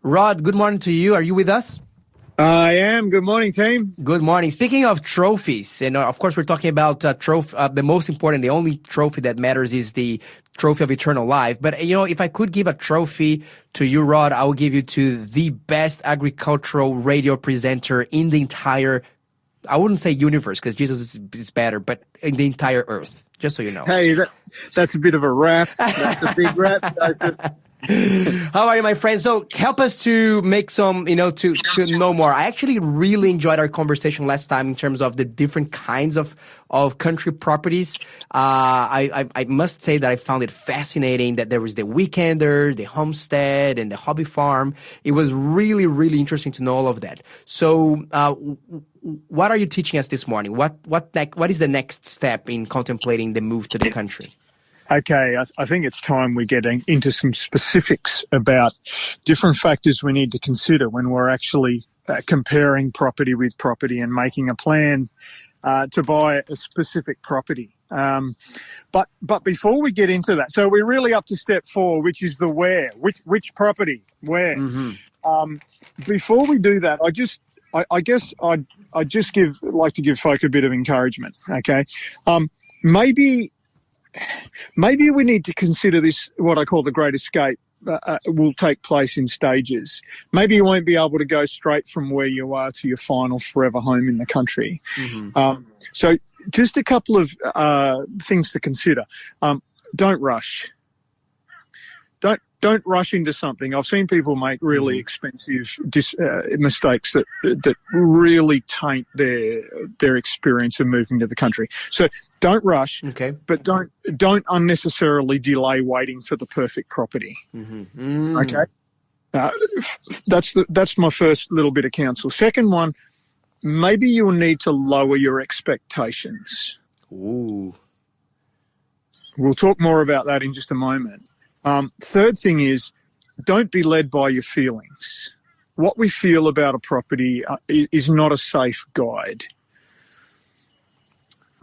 Rod, good morning to you. Are you with us? I am. Good morning, team. Good morning. Speaking of trophies, and of course we're talking about the most important, the only trophy that matters is the trophy of eternal life. But, if I could give a trophy to you, Rod, I would give you to the best agricultural radio presenter in the entire, I wouldn't say universe because Jesus is better, but in the entire earth, just so you know. Hey, that's a bit of a rap. That's a big rap. How are you, my friend? So help us to make some, to know more. I actually really enjoyed our conversation last time in terms of the different kinds of country properties. I must say that I found it fascinating that there was the weekender, the homestead, and the hobby farm. It was really, really interesting to know all of that. So, what are you teaching us this morning? What is the next step in contemplating the move to the country? Okay, I think it's time we're getting into some specifics about different factors we need to consider when we're actually comparing property with property and making a plan to buy a specific property. But before we get into that, so we're really up to step 4, which is the where. Which property, where. Mm-hmm. Before we do that, I guess I'd like to give folk a bit of encouragement. Okay, Maybe we need to consider this, what I call the Great Escape, will take place in stages. Maybe you won't be able to go straight from where you are to your final forever home in the country. Mm-hmm. So just a couple of things to consider. Don't rush. Don't rush into something. I've seen people make really expensive mistakes that really taint their experience of moving to the country. So don't rush, but don't unnecessarily delay waiting for the perfect property. Mm-hmm. Okay, that's my first little bit of counsel. Second one, maybe you'll need to lower your expectations. Ooh. We'll talk more about that in just a moment. Third thing is, don't be led by your feelings. What we feel about a property is not a safe guide.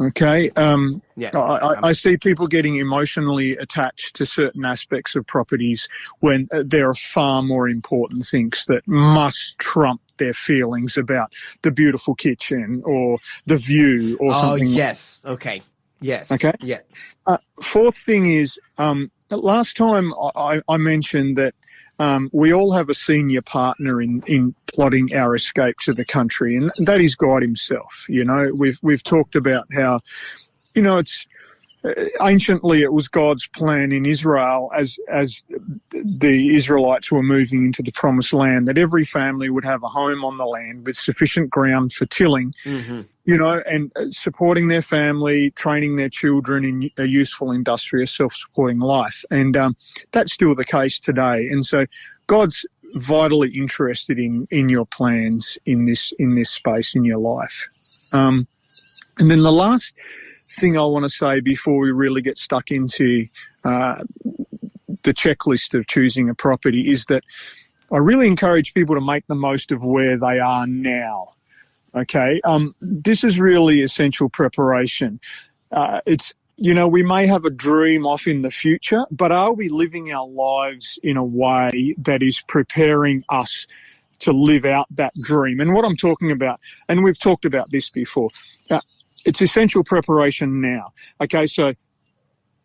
Okay? I see people getting emotionally attached to certain aspects of properties when there are far more important things that must trump their feelings about the beautiful kitchen or the view or something. Oh, yes. Okay. Yes. Okay? Yeah. Fourth thing is, last time I mentioned that we all have a senior partner in plotting our escape to the country, and that is God himself. We've talked about how, it's anciently it was God's plan in Israel as the Israelites were moving into the promised land, that every family would have a home on the land with sufficient ground for tilling, and supporting their family, training their children in a useful, industrious, self-supporting life. And that's still the case today. And so God's vitally interested in your plans in this space in your life. And then the last thing I want to say before we really get stuck into the checklist of choosing a property is that I really encourage people to make the most of where they are now. Okay, this is really essential preparation. We may have a dream off in the future, but are we living our lives in a way that is preparing us to live out that dream? And what I'm talking about, and we've talked about this before, it's essential preparation now. Okay, so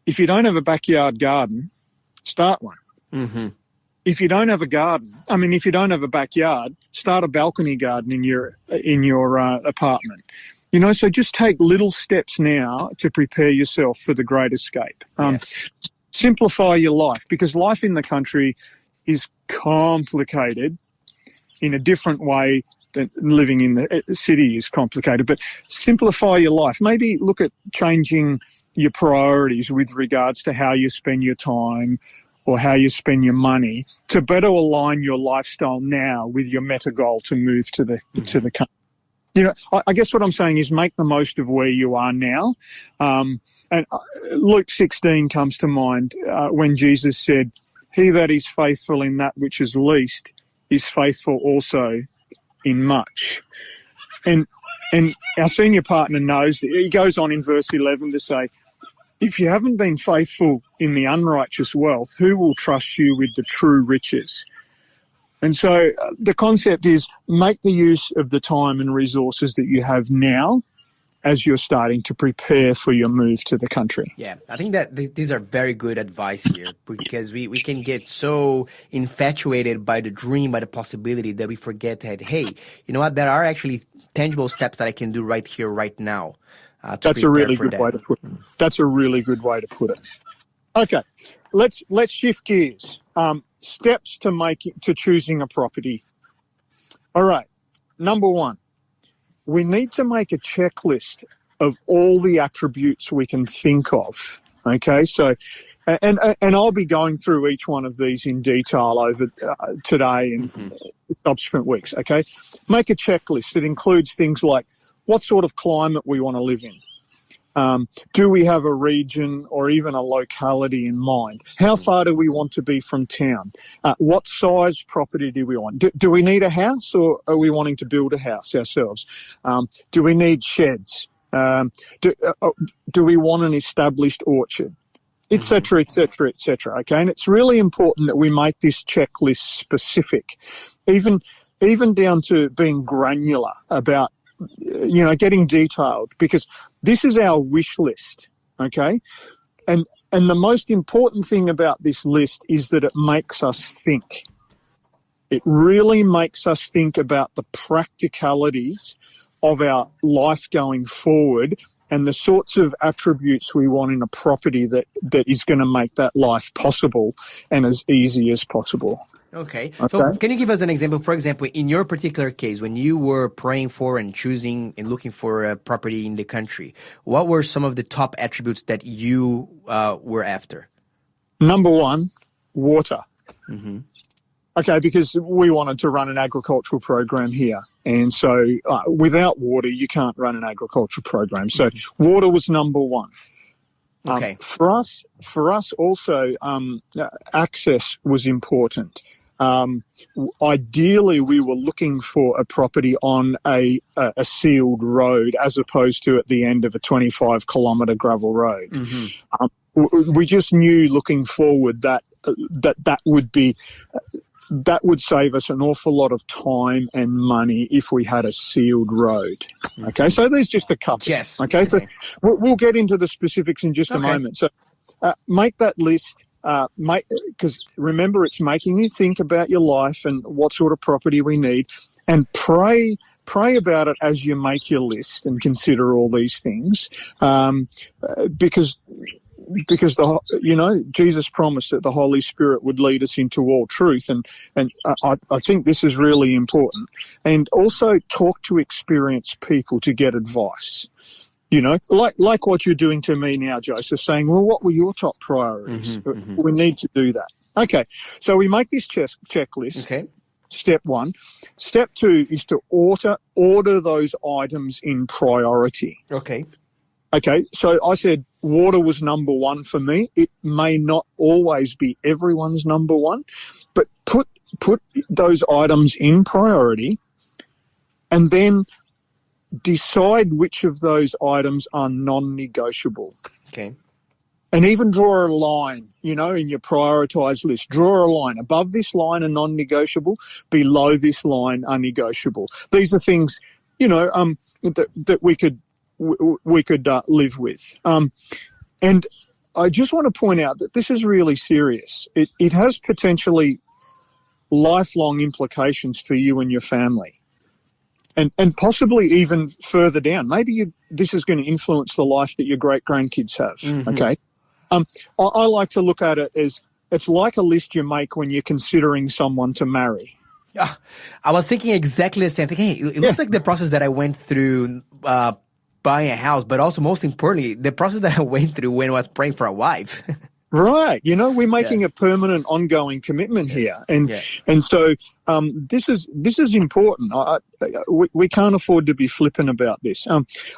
if you don't have a backyard garden, start one. Mm-hmm. If you don't have if you don't have a backyard, start a balcony garden in your apartment. So just take little steps now to prepare yourself for the Great Escape. Yes. Simplify your life, because life in the country is complicated in a different way than living in the city is complicated. But simplify your life. Maybe look at changing your priorities with regards to how you spend your time or how you spend your money to better align your lifestyle now with your meta goal to move to the country. I guess what I'm saying is make the most of where you are now. And Luke 16 comes to mind when Jesus said, "He that is faithful in that which is least is faithful also in much." And our senior partner knows that. He goes on in verse 11 to say, if you haven't been faithful in the unrighteous wealth, who will trust you with the true riches? And so the concept is make the use of the time and resources that you have now as you're starting to prepare for your move to the country. Yeah, I think that these are very good advice here, because we can get so infatuated by the dream, by the possibility, that we forget that, hey, you know what, there are actually tangible steps that I can do right here, right now. That's a really good way to put it. That's a really good way to put it. Okay, let's shift gears. Steps to choosing a property. All right, number one, we need to make a checklist of all the attributes we can think of. Okay, so, and I'll be going through each one of these in detail over today and subsequent weeks. Okay, make a checklist. It includes things like what sort of climate we want to live in. Do we have a region or even a locality in mind? How far do we want to be from town? What size property do we want? Do we need a house, or are we wanting to build a house ourselves? Do we need sheds? Do we want an established orchard? Et cetera, et cetera, et cetera. Okay, and it's really important that we make this checklist specific, even down to being granular about, you know, getting detailed, because this is our wish list, okay? And the most important thing about this list is that it makes us think. It really makes us think about the practicalities of our life going forward and the sorts of attributes we want in a property that is going to make that life possible and as easy as possible. Okay. So can you give us an example? For example, in your particular case, when you were praying for and choosing and looking for a property in the country, what were some of the top attributes that you were after? Number one, water. Okay, because we wanted to run an agricultural program here. And so without water, you can't run an agricultural program. So water was number one. Okay. For us also, access was important. Ideally, we were looking for a property on a sealed road as opposed to at the end of a 25-kilometre gravel road. We just knew looking forward that would save us an awful lot of time and money if we had a sealed road. Okay, so there's just a couple. Yes. Okay, so we'll get into the specifics in just a moment. So make that list. Because remember, it's making you think about your life and what sort of property we need, and pray about it as you make your list and consider all these things, because Jesus promised that the Holy Spirit would lead us into all truth, and I think this is really important. And also talk to experienced people to get advice. You know, like what you're doing to me now, Joseph, saying, well, what were your top priorities? We need to do that. Okay, so we make this checklist. Okay. Step one. Step two is to order those items in priority. Okay. Okay, so I said water was number one for me. It may not always be everyone's number one, but put those items in priority, and then decide which of those items are non-negotiable. Okay. And even draw a line, you know, in your prioritized list. Draw a line. Above this line are non-negotiable. Below this line are negotiable. These are things, you know, that we could live with. And I just want to point out that this is really serious. It has potentially lifelong implications for you and your family. And possibly even further down. Maybe this is going to influence the life that your great-grandkids have, okay? I like to look at it as it's like a list you make when you're considering someone to marry. I was thinking exactly the same thing. Hey, it looks like the process that I went through buying a house, but also most importantly, the process that I went through when I was praying for a wife. Right. You know, we're making a permanent, ongoing commitment here. And so this is important. We can't afford to be flippant about this.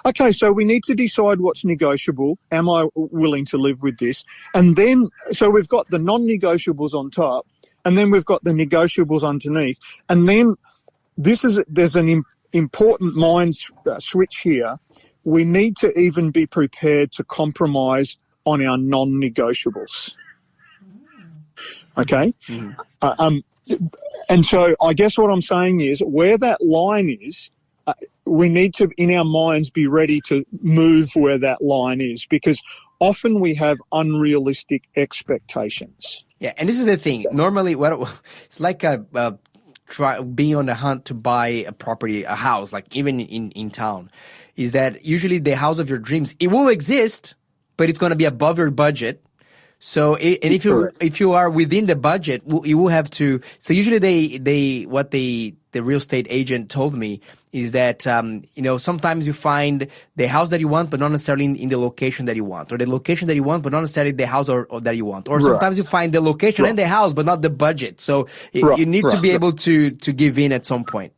Okay, so we need to decide what's negotiable. Am I willing to live with this? And then, so we've got the non-negotiables on top, and then we've got the negotiables underneath. And then there's an important mind switch here. We need to even be prepared to compromise on our non-negotiables. Okay? And so I guess what I'm saying is where that line is, we need to, in our minds, be ready to move where that line is, because often we have unrealistic expectations. Yeah, and this is the thing. Normally, it's like being on the hunt to buy a property, a house, like even in town, is that usually the house of your dreams, it will exist, but it's going to be above your budget. So, if you are within the budget, you will have to. So usually the real estate agent told me is that sometimes you find the house that you want, but not necessarily in the location that you want, or the location that you want, but not necessarily the house or that you want, or sometimes you find the location and the house, but not the budget. So you need to be able to give in at some point.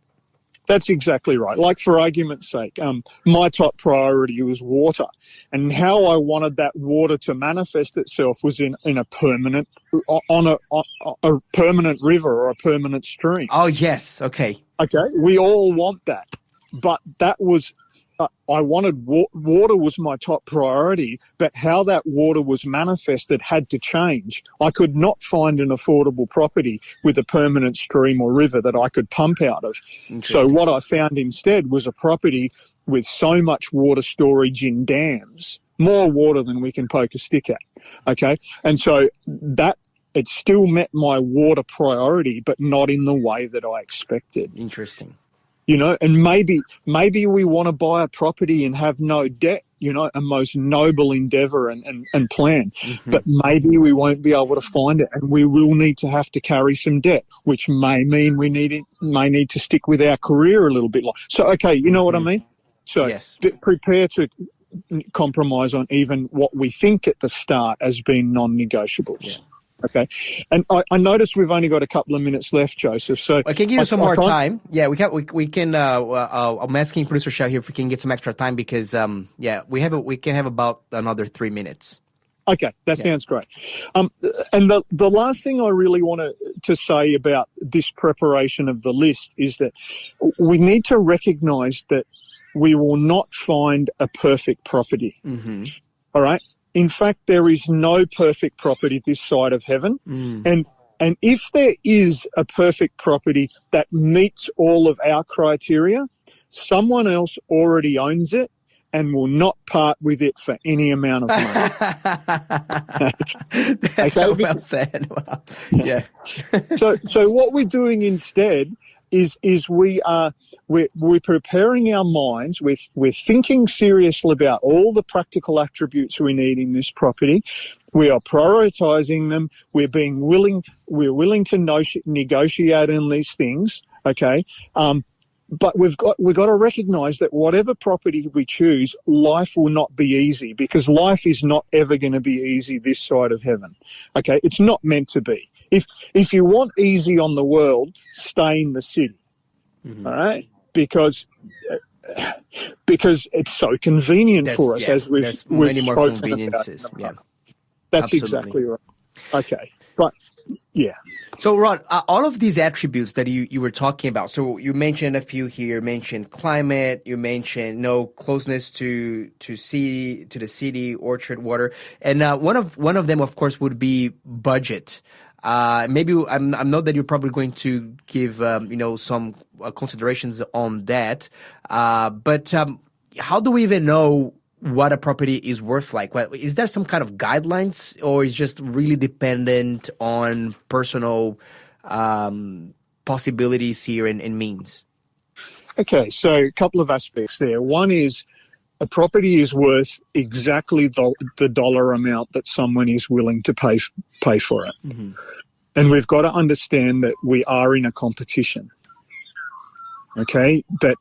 That's exactly right. Like, for argument's sake, my top priority was water, and how I wanted that water to manifest itself was in a permanent, on a permanent river or a permanent stream. Oh, yes. Okay. Okay. We all want that, but that was, I wanted water was my top priority, but how that water was manifested had to change. I could not find an affordable property with a permanent stream or river that I could pump out of. So what I found instead was a property with so much water storage in dams, more water than we can poke a stick at. Okay. And so that, it still met my water priority, but not in the way that I expected. Interesting. And maybe we want to buy a property and have no debt, a most noble endeavour and plan. Mm-hmm. But maybe we won't be able to find it, and we will need to have to carry some debt, which may mean we may need to stick with our career a little bit longer. So, okay, you know what I mean? So yes. Prepare to compromise on even what we think at the start as being non-negotiables. Yeah. Okay. And I noticed we've only got a couple of minutes left, Joseph. So I can give you some more time. Yeah, we can. I'm asking producer Shah here if we can get some extra time because we can have about another 3 minutes. Okay, that sounds great. And the last thing I really want to say about this preparation of the list is that we need to recognise that we will not find a perfect property. Mm-hmm. All right. In fact, there is no perfect property this side of heaven. Mm. And if there is a perfect property that meets all of our criteria, someone else already owns it and will not part with it for any amount of money. That's so well said. Wow. Yeah. So what we're doing instead is we're preparing our minds. We're thinking seriously about all the practical attributes we need in this property. We are prioritizing them. We're willing to negotiate on these things. Okay. But we've got to recognize that whatever property we choose, life will not be easy, because life is not ever going to be easy this side of heaven. Okay. It's not meant to be. If you want easy on the world, stay in the city, mm-hmm. All right? Because it's so convenient for us, as we've many more spoken conveniences. About. Yeah, that's absolutely exactly right. Okay, but yeah. So, Rod, all of these attributes that you were talking about. So you mentioned a few here. You mentioned climate. You mentioned closeness to the city, orchard, water, and one of them, of course, would be budget. Maybe I'm not that you're probably going to give some considerations on that, but how do we even know what a property is worth? Like, is there some kind of guidelines, or is just really dependent on personal possibilities here and means? Okay, so a couple of aspects there. One is a property is worth exactly the dollar amount that someone is willing to pay for it. Mm-hmm. And we've got to understand that we are in a competition. Okay, that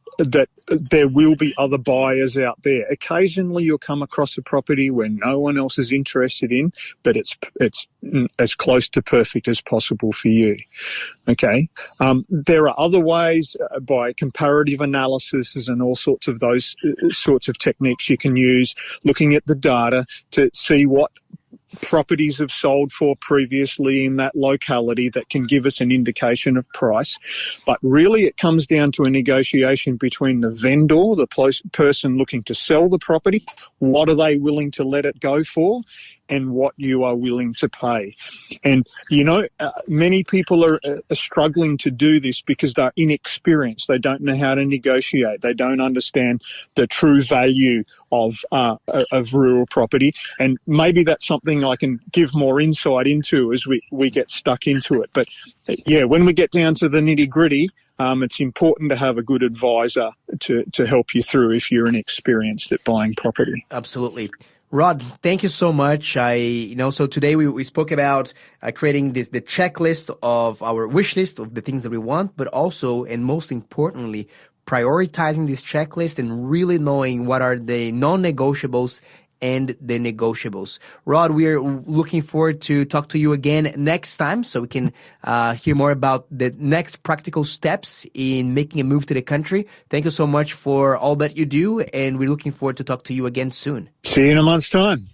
there will be other buyers out there. Occasionally you'll come across a property where no one else is interested in, but it's as close to perfect as possible for you. Okay, there are other ways by comparative analysis and all sorts of those sorts of techniques you can use, looking at the data to see what properties have sold for previously in that locality that can give us an indication of price. But really it comes down to a negotiation between the vendor, the person looking to sell the property, what are they willing to let it go for, and what you are willing to pay. And, many people are struggling to do this because they're inexperienced. They don't know how to negotiate. They don't understand the true value of rural property. And maybe that's something I can give more insight into as we get stuck into it. But, yeah, when we get down to the nitty-gritty, it's important to have a good advisor to help you through if you're inexperienced at buying property. Absolutely. Rod, thank you so much. So today we spoke about creating the checklist of our wish list of the things that we want, but also, and most importantly, prioritizing this checklist and really knowing what are the non-negotiables and the negotiables. Rod, we are looking forward to talk to you again next time so we can hear more about the next practical steps in making a move to the country. Thank you so much for all that you do, and we're looking forward to talk to you again soon. See you in a month's time.